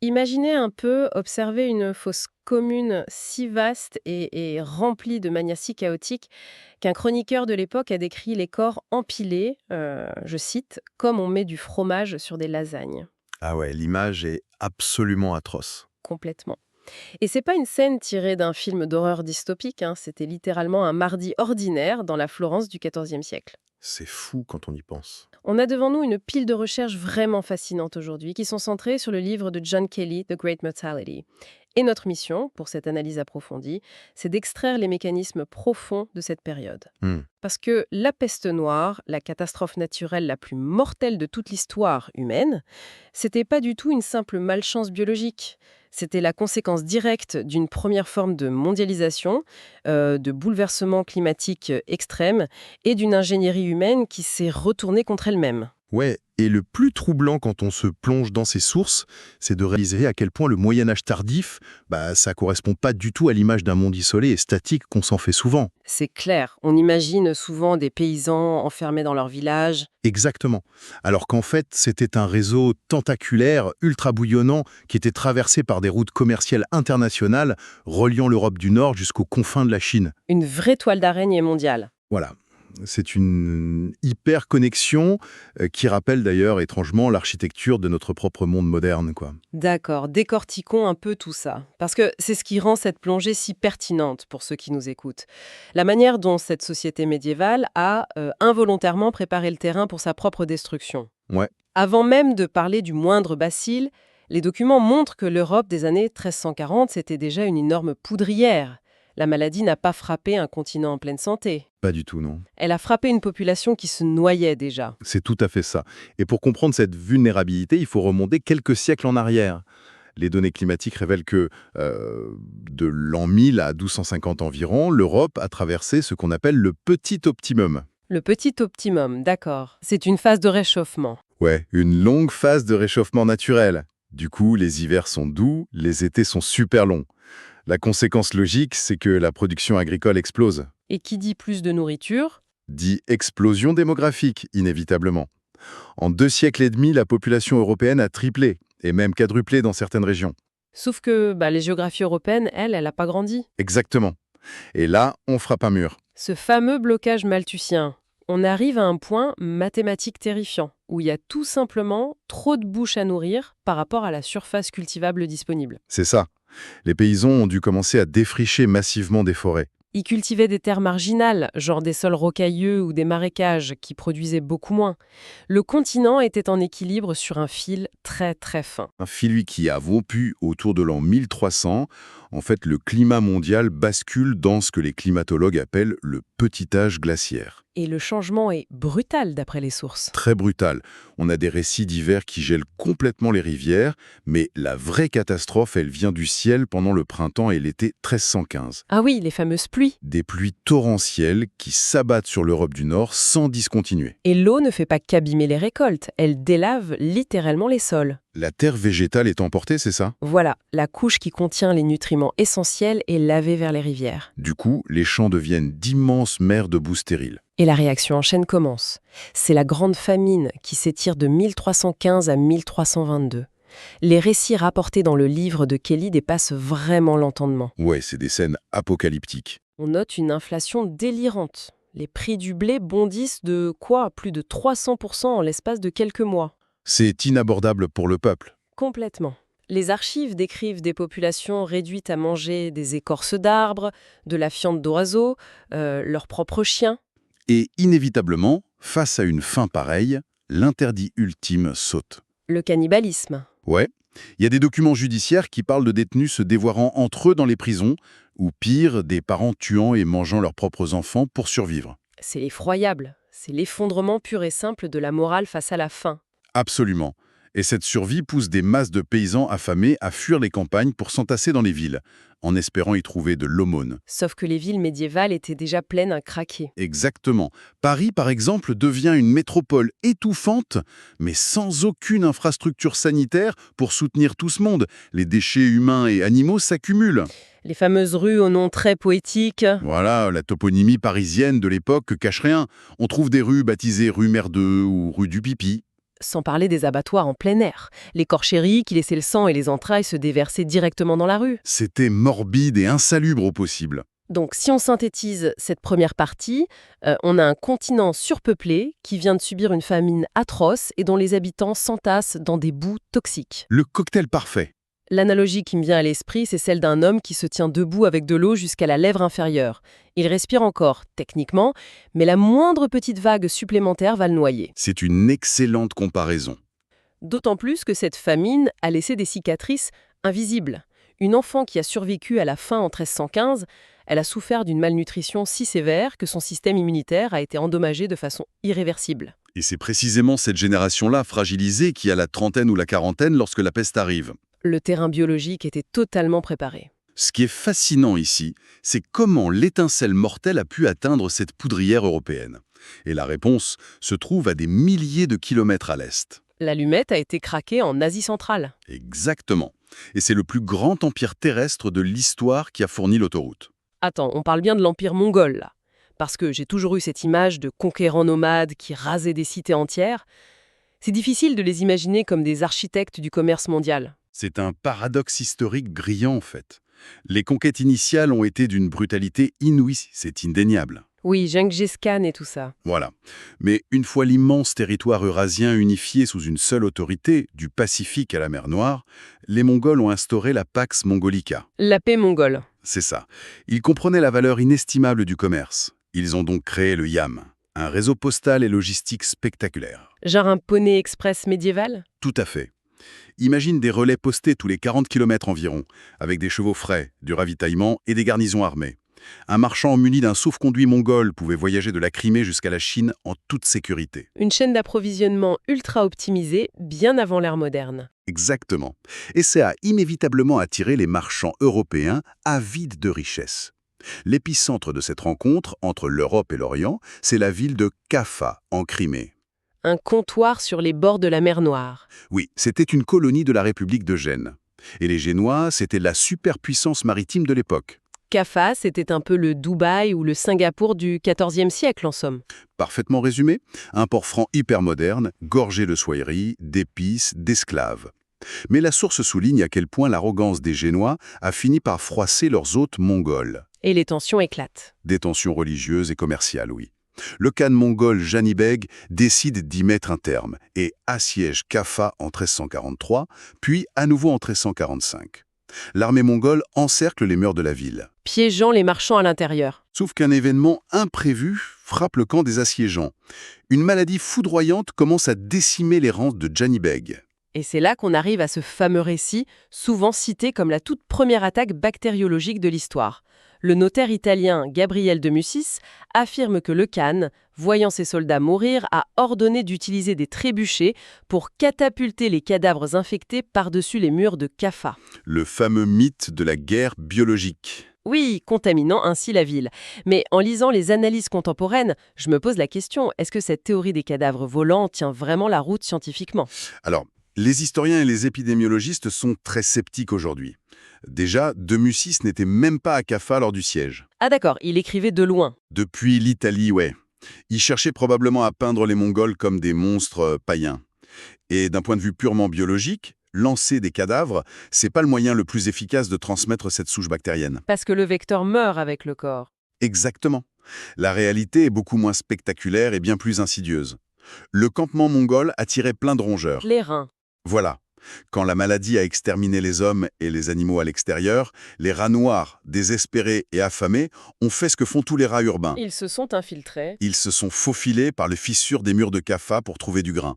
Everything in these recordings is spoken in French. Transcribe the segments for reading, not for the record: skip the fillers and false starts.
Imaginez un peu observer une fosse commune si vaste et remplie de manière si chaotique qu'un chroniqueur de l'époque a décrit les corps empilés, je cite, comme on met du fromage sur des lasagnes, Ah ouais, l'image est absolument atroce. complètement. Et c'est pas une scène tirée d'un film d'horreur dystopique, hein, c'était littéralement un mardi ordinaire dans la Florence du XIVe siècle. C'est fou quand on y pense. On a devant nous une pile de recherches vraiment fascinantes aujourd'hui qui sont centrées sur le livre de John Kelly, The Great Mortality. Et notre mission, pour cette analyse approfondie, c'est d'extraire les mécanismes profonds de cette période. Hmm. Parce que la peste noire, la catastrophe naturelle la plus mortelle de toute l'histoire humaine, c'était pas du tout une simple malchance biologique. C'était la conséquence directe d'une première forme de mondialisation, de bouleversements climatiques extrêmes et d'une ingénierie humaine qui s'est retournée contre elle-même. Ouais, et le plus troublant quand on se plonge dans ces sources, c'est de réaliser à quel point le Moyen-Âge tardif, ça correspond pas du tout à l'image d'un monde isolé et statique qu'on s'en fait souvent. C'est clair, on imagine souvent des paysans enfermés dans leur village. Exactement. Alors qu'en fait, c'était un réseau tentaculaire, ultra bouillonnant, qui était traversé par des routes commerciales internationales, reliant l'Europe du Nord jusqu'aux confins de la Chine. Une vraie toile d'araignée mondiale. Voilà. C'est une hyper connexion qui rappelle d'ailleurs étrangement l'architecture de notre propre monde moderne, quoi. D'accord, décortiquons un peu tout ça, parce que c'est ce qui rend cette plongée si pertinente pour ceux qui nous écoutent. La manière dont cette société médiévale a involontairement préparé le terrain pour sa propre destruction. Ouais, Avant même de parler du moindre bacille, les documents montrent que l'Europe des années 1340, c'était déjà une énorme poudrière. La maladie n'a pas frappé un continent en pleine santé. pas du tout, non. Elle a frappé une population qui se noyait déjà. C'est tout à fait ça. Et pour comprendre cette vulnérabilité, il faut remonter quelques siècles en arrière. Les données climatiques révèlent que de l'an 1000 à 1250 environ, l'Europe a traversé ce qu'on appelle le petit optimum. Le petit optimum, d'accord. C'est une phase de réchauffement. Ouais, une longue phase de réchauffement naturel. Du coup, les hivers sont doux, les étés sont super longs. La conséquence logique, c'est que la production agricole explose. Et qui dit plus de nourriture? Dit explosion démographique, inévitablement. En 2 siècles et demi, la population européenne a triplé, et même quadruplé dans certaines régions. Sauf que les géographies européennes, elle n'a pas grandi. Exactement. Et là, on frappe un mur. Ce fameux blocage malthusien, on arrive à un point mathématique terrifiant, où il y a tout simplement trop de bouches à nourrir par rapport à la surface cultivable disponible. C'est ça. Les paysans ont dû commencer à défricher massivement des forêts. Ils cultivaient des terres marginales, genre des sols rocailleux ou des marécages, qui produisaient beaucoup moins. Le continent était en équilibre sur un fil très très fin. Un fil qui a rompu autour de l'an 1300. En fait, le climat mondial bascule dans ce que les climatologues appellent le petit âge glaciaire. Et le changement est brutal d'après les sources. Très brutal. On a des récits d'hiver qui gèlent complètement les rivières, mais la vraie catastrophe, elle vient du ciel pendant le printemps et l'été 1315. Ah oui, les fameuses pluies. Des pluies torrentielles qui s'abattent sur l'Europe du Nord sans discontinuer. Et l'eau ne fait pas qu'abîmer les récoltes, elle délave littéralement les sols. La terre végétale est emportée, c'est ça? Voilà, la couche qui contient les nutriments essentiels est lavée vers les rivières. Du coup, les champs deviennent d'immenses mers de boue stérile. Et la réaction en chaîne commence. C'est la grande famine qui s'étire de 1315 à 1322. Les récits rapportés dans le livre de Kelly dépassent vraiment l'entendement. Ouais, c'est des scènes apocalyptiques. On note une inflation délirante. Les prix du blé bondissent de plus de 300% en l'espace de quelques mois. C'est inabordable pour le peuple. Complètement. Les archives décrivent des populations réduites à manger des écorces d'arbres, de la fiente d'oiseaux, leurs propres chiens. Et inévitablement, face à une faim pareille, l'interdit ultime saute. Le cannibalisme. Ouais, il y a des documents judiciaires qui parlent de détenus se dévoirant entre eux dans les prisons, ou pire, des parents tuant et mangeant leurs propres enfants pour survivre. C'est effroyable. C'est l'effondrement pur et simple de la morale face à la faim. Absolument. Et cette survie pousse des masses de paysans affamés à fuir les campagnes pour s'entasser dans les villes, en espérant y trouver de l'aumône. Sauf que les villes médiévales étaient déjà pleines à craquer. Exactement. Paris, par exemple, devient une métropole étouffante, mais sans aucune infrastructure sanitaire pour soutenir tout ce monde. Les déchets humains et animaux s'accumulent. Les fameuses rues au nom très poétique. Voilà, la toponymie parisienne de l'époque cache rien. On trouve des rues baptisées rue Merdeux ou rue du Pipi. sans parler des abattoirs en plein air. Les corcheries qui laissaient le sang et les entrailles se déverser directement dans la rue. C'était morbide et insalubre au possible. Donc si on synthétise cette première partie, on a un continent surpeuplé qui vient de subir une famine atroce et dont les habitants s'entassent dans des boues toxiques. Le cocktail parfait. L'analogie qui me vient à l'esprit, c'est celle d'un homme qui se tient debout avec de l'eau jusqu'à la lèvre inférieure. Il respire encore, techniquement, mais la moindre petite vague supplémentaire va le noyer. C'est une excellente comparaison. D'autant plus que cette famine a laissé des cicatrices invisibles. Une enfant qui a survécu à la faim en 1315, elle a souffert d'une malnutrition si sévère que son système immunitaire a été endommagé de façon irréversible. Et c'est précisément cette génération-là, fragilisée, qui a la trentaine ou la quarantaine lorsque la peste arrive. Le terrain biologique était totalement préparé. Ce qui est fascinant ici, c'est comment l'étincelle mortelle a pu atteindre cette poudrière européenne. Et la réponse se trouve à des milliers de kilomètres à l'est. L'allumette a été craquée en Asie centrale. Exactement. Et c'est le plus grand empire terrestre de l'histoire qui a fourni l'autoroute. Attends, on parle bien de l'empire mongol, là. Parce que j'ai toujours eu cette image de conquérants nomades qui rasaient des cités entières. C'est difficile de les imaginer comme des architectes du commerce mondial. C'est un paradoxe historique brillant, en fait. Les conquêtes initiales ont été d'une brutalité inouïe, c'est indéniable. Oui, Gengis Khan et tout ça. Voilà. Mais une fois l'immense territoire eurasien unifié sous une seule autorité, du Pacifique à la mer Noire, les Mongols ont instauré la Pax Mongolica. La paix mongole. C'est ça. Ils comprenaient la valeur inestimable du commerce. Ils ont donc créé le YAM, un réseau postal et logistique spectaculaire. Genre un poney express médiéval? Tout à fait. Imagine des relais postés tous les 40 km environ, avec des chevaux frais, du ravitaillement et des garnisons armées. Un marchand muni d'un sauf-conduit mongol pouvait voyager de la Crimée jusqu'à la Chine en toute sécurité. Une chaîne d'approvisionnement ultra optimisée, bien avant l'ère moderne. Exactement. Et ça a inévitablement attiré les marchands européens avides de richesses. L'épicentre de cette rencontre entre l'Europe et l'Orient, c'est la ville de Kaffa, en Crimée. Un comptoir sur les bords de la mer Noire. Oui, c'était une colonie de la République de Gênes. Et les Génois, c'était la superpuissance maritime de l'époque. Kaffa, c'était un peu le Dubaï ou le Singapour du XIVe siècle, en somme. Parfaitement résumé, un port franc hyper moderne, gorgé de soieries, d'épices, d'esclaves. Mais la source souligne à quel point l'arrogance des Génois a fini par froisser leurs hôtes mongols. Et les tensions éclatent. Des tensions religieuses et commerciales, oui. Le khan mongol Janibeg décide d'y mettre un terme et assiège Kaffa en 1343, puis à nouveau en 1345. L'armée mongole encercle les murs de la ville. Piégeant les marchands à l'intérieur. Sauf qu'un événement imprévu frappe le camp des assiégeants. Une maladie foudroyante commence à décimer les rangs de Janibeg. Et c'est là qu'on arrive à ce fameux récit, souvent cité comme la toute première attaque bactériologique de l'histoire. Le notaire italien Gabriel de Mussis affirme que le khan, voyant ses soldats mourir, a ordonné d'utiliser des trébuchets pour catapulter les cadavres infectés par-dessus les murs de Kaffa. Le fameux mythe de la guerre biologique. Oui, contaminant ainsi la ville. Mais en lisant les analyses contemporaines, je me pose la question, est-ce que cette théorie des cadavres volants tient vraiment la route scientifiquement ? Alors, les historiens et les épidémiologistes sont très sceptiques aujourd'hui. Déjà, de Mussis n'était même pas à Kaffa lors du siège. Ah d'accord, il écrivait de loin. Depuis l'Italie, ouais. Il cherchait probablement à peindre les Mongols comme des monstres païens. Et d'un point de vue purement biologique, lancer des cadavres, c'est pas le moyen le plus efficace de transmettre cette souche bactérienne. Parce que le vecteur meurt avec le corps. Exactement. La réalité est beaucoup moins spectaculaire et bien plus insidieuse. Le campement mongol attirait plein de rongeurs. Les reins. Voilà. Quand la maladie a exterminé les hommes et les animaux à l'extérieur, les rats noirs, désespérés et affamés, ont fait ce que font tous les rats urbains. Ils se sont infiltrés. Ils se sont faufilés par les fissures des murs de Kaffa pour trouver du grain.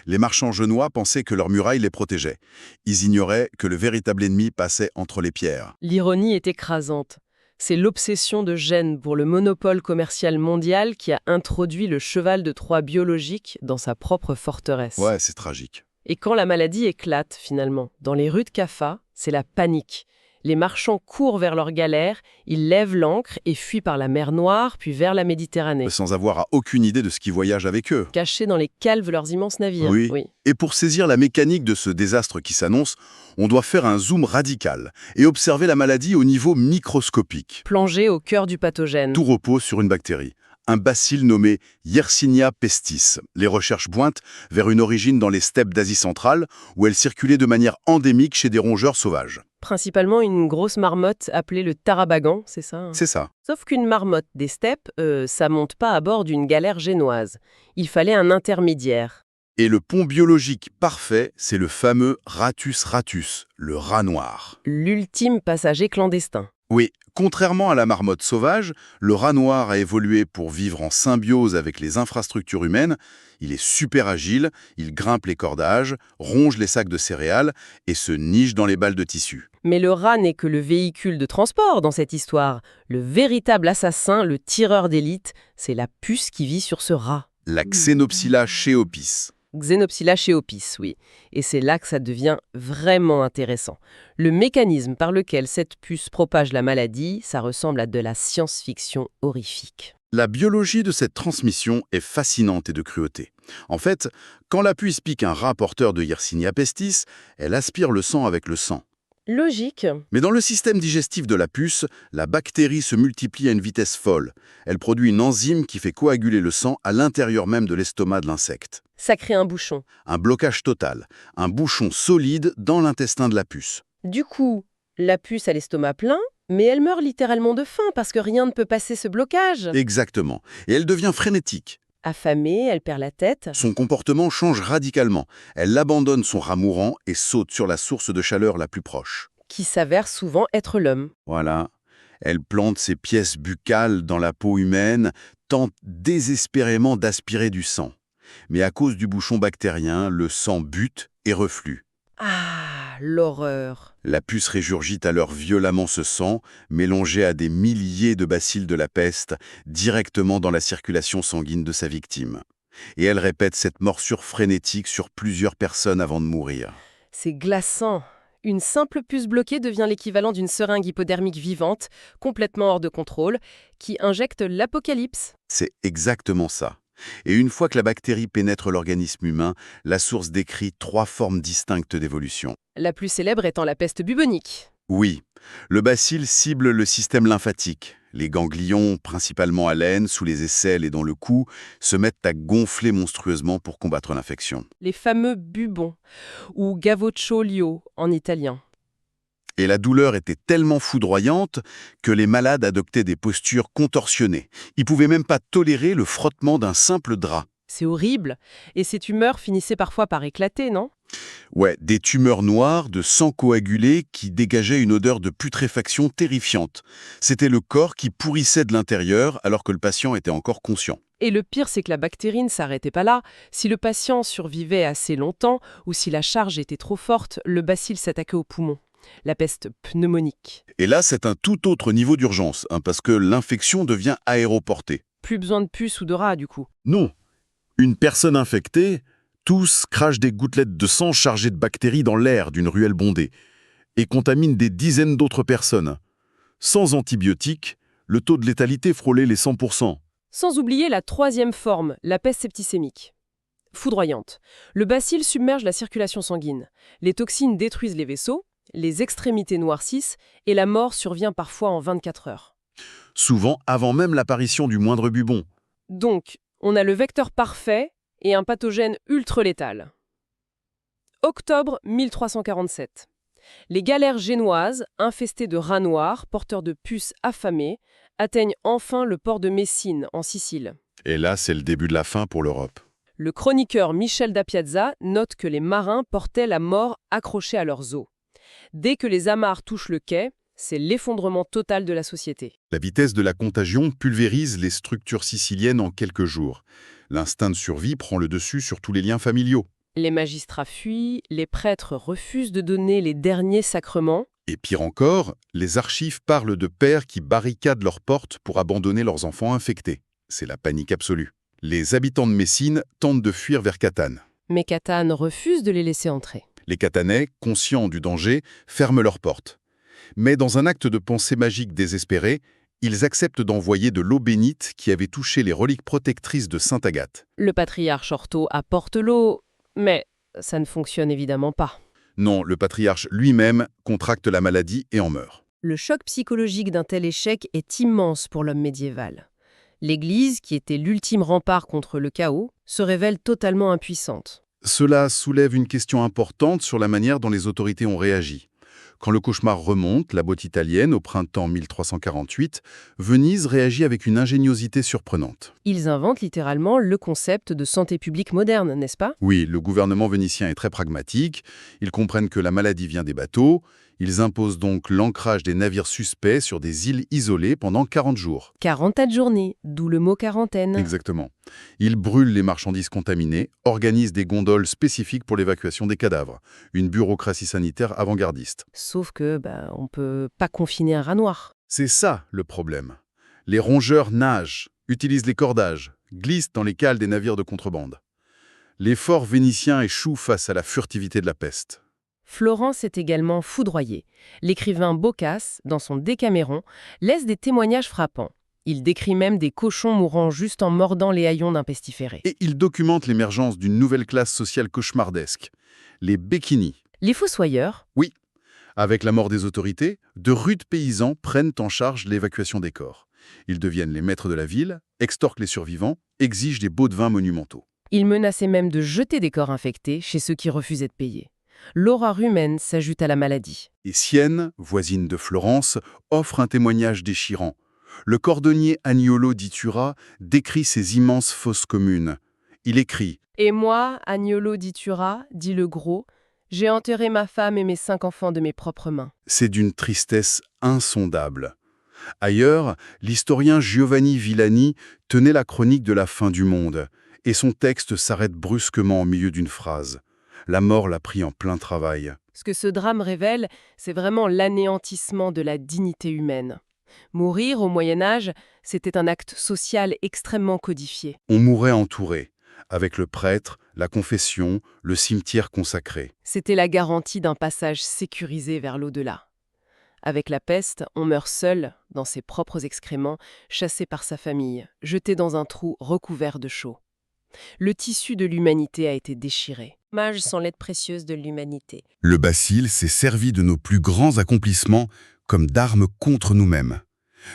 Les marchands genois pensaient que leurs murailles les protégeaient. Ils ignoraient que le véritable ennemi passait entre les pierres. L'ironie est écrasante. C'est l'obsession de Gênes pour le monopole commercial mondial qui a introduit le cheval de Troie biologique dans sa propre forteresse. Ouais, c'est tragique. Et quand la maladie éclate, finalement, dans les rues de Kaffa, c'est la panique. Les marchands courent vers leurs galères, ils lèvent l'ancre et fuient par la mer Noire, puis vers la Méditerranée. Sans avoir aucune idée de ce qui voyage avec eux. Cachés dans les cales de leurs immenses navires. Oui. Et pour saisir la mécanique de ce désastre qui s'annonce, on doit faire un zoom radical et observer la maladie au niveau microscopique. Plongés au cœur du pathogène. Tout repose sur une bactérie, un bacille nommé Yersinia pestis. Les recherches pointent vers une origine dans les steppes d'Asie centrale, où elle circulait de manière endémique chez des rongeurs sauvages. Principalement une grosse marmotte appelée le tarabagan, c'est ça, hein? C'est ça. Sauf qu'une marmotte des steppes, ça monte pas à bord d'une galère génoise. Il fallait un intermédiaire. Et le pont biologique parfait, c'est le fameux Ratus ratus, le rat noir. L'ultime passager clandestin. Oui, contrairement à la marmotte sauvage, le rat noir a évolué pour vivre en symbiose avec les infrastructures humaines. Il est super agile, il grimpe les cordages, ronge les sacs de céréales et se niche dans les balles de tissu. Mais le rat n'est que le véhicule de transport dans cette histoire. Le véritable assassin, le tireur d'élite, c'est la puce qui vit sur ce rat. La Xenopsylla cheopis. Xenopsylla cheopis, oui. Et c'est là que ça devient vraiment intéressant. Le mécanisme par lequel cette puce propage la maladie, ça ressemble à de la science-fiction horrifique. La biologie de cette transmission est fascinante et de cruauté. En fait, quand la puce pique un rat porteur de Yersinia pestis, elle aspire le sang avec le sang. Logique. Mais dans le système digestif de la puce, la bactérie se multiplie à une vitesse folle. Elle produit une enzyme qui fait coaguler le sang à l'intérieur même de l'estomac de l'insecte. Ça crée un bouchon. Un blocage total, un bouchon solide dans l'intestin de la puce. Du coup, la puce a l'estomac plein, mais elle meurt littéralement de faim parce que rien ne peut passer ce blocage. Exactement. Et elle devient frénétique. Affamée, elle perd la tête. Son comportement change radicalement. Elle abandonne son rat mourant et saute sur la source de chaleur la plus proche. Qui s'avère souvent être l'homme. Voilà. Elle plante ses pièces buccales dans la peau humaine, tente désespérément d'aspirer du sang. Mais à cause du bouchon bactérien, le sang bute et reflue. Ah, l'horreur. La puce régurgite alors violemment ce sang, mélangé à des milliers de bacilles de la peste, directement dans la circulation sanguine de sa victime. Et elle répète cette morsure frénétique sur plusieurs personnes avant de mourir. C'est glaçant. Une simple puce bloquée devient l'équivalent d'une seringue hypodermique vivante, complètement hors de contrôle, qui injecte l'apocalypse. C'est exactement ça. Et une fois que la bactérie pénètre l'organisme humain, la source décrit 3 formes distinctes d'évolution. La plus célèbre étant la peste bubonique. Oui, le bacille cible le système lymphatique. Les ganglions, principalement à l'aine, sous les aisselles et dans le cou, se mettent à gonfler monstrueusement pour combattre l'infection. Les fameux bubons, ou gavocciolio en italien. Et la douleur était tellement foudroyante que les malades adoptaient des postures contorsionnées. Ils pouvaient même pas tolérer le frottement d'un simple drap. C'est horrible. Et ces tumeurs finissaient parfois par éclater, non? Ouais, des tumeurs noires de sang coagulé qui dégageaient une odeur de putréfaction terrifiante. C'était le corps qui pourrissait de l'intérieur alors que le patient était encore conscient. Et le pire, c'est que la bactérie ne s'arrêtait pas là. Si le patient survivait assez longtemps, ou si la charge était trop forte, le bacille s'attaquait aux poumons. La peste pneumonique. Et là, c'est un tout autre niveau d'urgence, parce que l'infection devient aéroportée. Plus besoin de puces ou de rats, du coup. Non. Une personne infectée, tous crachent des gouttelettes de sang chargées de bactéries dans l'air d'une ruelle bondée et contaminent des dizaines d'autres personnes. Sans antibiotiques, le taux de létalité frôlait les 100%. Sans oublier la troisième forme, la peste septicémique. Foudroyante. Le bacille submerge la circulation sanguine. Les toxines détruisent les vaisseaux, les extrémités noircissent et la mort survient parfois en 24 heures. Souvent avant même l'apparition du moindre bubon. Donc, on a le vecteur parfait et un pathogène ultra-létal. Octobre 1347. Les galères génoises, infestées de rats noirs, porteurs de puces affamées, atteignent enfin le port de Messine, en Sicile. Et là, c'est le début de la fin pour l'Europe. Le chroniqueur Michel da Piazza note que les marins portaient la mort accrochée à leurs os. Dès que les amarres touchent le quai, c'est l'effondrement total de la société. La vitesse de la contagion pulvérise les structures siciliennes en quelques jours. L'instinct de survie prend le dessus sur tous les liens familiaux. Les magistrats fuient, les prêtres refusent de donner les derniers sacrements. Et pire encore, les archives parlent de pères qui barricadent leurs portes pour abandonner leurs enfants infectés. C'est la panique absolue. Les habitants de Messine tentent de fuir vers Catane. Mais Catane refuse de les laisser entrer. Les Catanais, conscients du danger, ferment leurs portes. Mais dans un acte de pensée magique désespéré, ils acceptent d'envoyer de l'eau bénite qui avait touché les reliques protectrices de Sainte Agathe. Le patriarche Ortho apporte l'eau, mais ça ne fonctionne évidemment pas. Non, le patriarche lui-même contracte la maladie et en meurt. Le choc psychologique d'un tel échec est immense pour l'homme médiéval. L'Église, qui était l'ultime rempart contre le chaos, se révèle totalement impuissante. Cela soulève une question importante sur la manière dont les autorités ont réagi. Quand le cauchemar remonte, la botte italienne, au printemps 1348, Venise réagit avec une ingéniosité surprenante. Ils inventent littéralement le concept de santé publique moderne, n'est-ce pas? Oui, le gouvernement vénitien est très pragmatique, ils comprennent que la maladie vient des bateaux, ils imposent donc l'ancrage des navires suspects sur des îles isolées pendant 40 jours. 40 journées, d'où le mot quarantaine. Exactement. Ils brûlent les marchandises contaminées, organisent des gondoles spécifiques pour l'évacuation des cadavres, une bureaucratie sanitaire avant-gardiste. Sauf que, on peut pas confiner un rat noir. C'est ça le problème. Les rongeurs nagent, utilisent les cordages, glissent dans les cales des navires de contrebande. Les forts vénitiens échouent face à la furtivité de la peste. Florence est également foudroyée. L'écrivain Boccace, dans son Décaméron, laisse des témoignages frappants. Il décrit même des cochons mourant juste en mordant les haillons d'un pestiféré. Et il documente l'émergence d'une nouvelle classe sociale cauchemardesque, les becchini. Les fossoyeurs, Oui, avec la mort des autorités, de rudes paysans prennent en charge l'évacuation des corps. Ils deviennent les maîtres de la ville, extorquent les survivants, exigent des baux de vin monumentaux. ils menaçaient même de jeter des corps infectés chez ceux qui refusaient de payer. L'horreur humaine s'ajoute à la maladie. Et Sienne, voisine de Florence, offre un témoignage déchirant. Le cordonnier Agnolo di Tura décrit ces immenses fosses communes. Il écrit « Et moi, Agnolo di Tura, dit le gros, j'ai enterré ma femme et mes 5 enfants de mes propres mains. » « C'est d'une tristesse insondable. » Ailleurs, l'historien Giovanni Villani tenait la chronique de la fin du monde, et son texte s'arrête brusquement au milieu d'une phrase. La mort l'a pris en plein travail. Ce que ce drame révèle, c'est vraiment l'anéantissement de la dignité humaine. Mourir au Moyen-Âge, c'était un acte social extrêmement codifié. On mourait entouré, avec le prêtre, la confession, le cimetière consacré. C'était la garantie d'un passage sécurisé vers l'au-delà. Avec la peste, on meurt seul, dans ses propres excréments, chassé par sa famille, jeté dans un trou recouvert de chaux. Le tissu de l'humanité a été déchiré. Mages sont l'aide précieuse de l'humanité. Le bacille s'est servi de nos plus grands accomplissements comme d'armes contre nous-mêmes.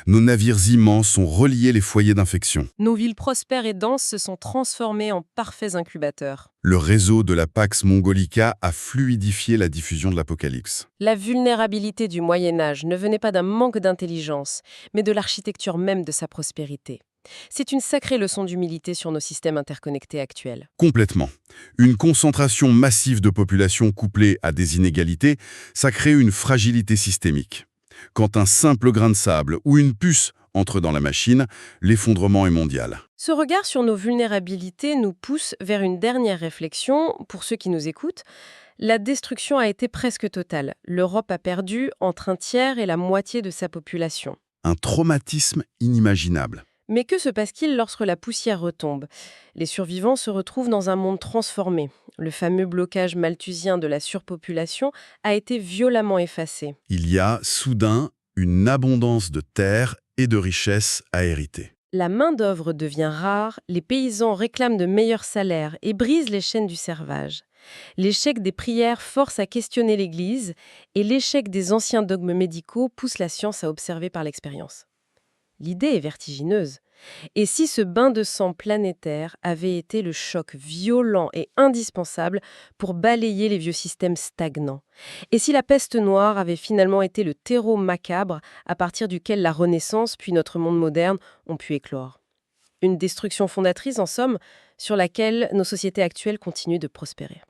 Nos navires immenses ont relié les foyers d'infection. Nos villes prospères et denses se sont transformées en parfaits incubateurs. Le réseau de la Pax Mongolica a fluidifié la diffusion de l'Apocalypse. La vulnérabilité du Moyen-Âge ne venait pas d'un manque d'intelligence, mais de l'architecture même de sa prospérité. C'est une sacrée leçon d'humilité sur nos systèmes interconnectés actuels. Complètement. Une concentration massive de population couplée à des inégalités, ça crée une fragilité systémique. Quand un simple grain de sable ou une puce entre dans la machine, l'effondrement est mondial. Ce regard sur nos vulnérabilités nous pousse vers une dernière réflexion. Pour ceux qui nous écoutent, la destruction a été presque totale. L'Europe a perdu entre 1/3 et la moitié de sa population. Un traumatisme inimaginable. Mais que se passe-t-il lorsque la poussière retombe? Les survivants se retrouvent dans un monde transformé. Le fameux blocage malthusien de la surpopulation a été violemment effacé. Il y a, soudain, une abondance de terres et de richesses à hériter. La main-d'œuvre devient rare, les paysans réclament de meilleurs salaires et brisent les chaînes du servage. L'échec des prières force à questionner l'Église et l'échec des anciens dogmes médicaux pousse la science à observer par l'expérience. L'idée est vertigineuse. Et si ce bain de sang planétaire avait été le choc violent et indispensable pour balayer les vieux systèmes stagnants? Et si la peste noire avait finalement été le terreau macabre à partir duquel la Renaissance puis notre monde moderne ont pu éclore? Une destruction fondatrice, en somme, sur laquelle nos sociétés actuelles continuent de prospérer.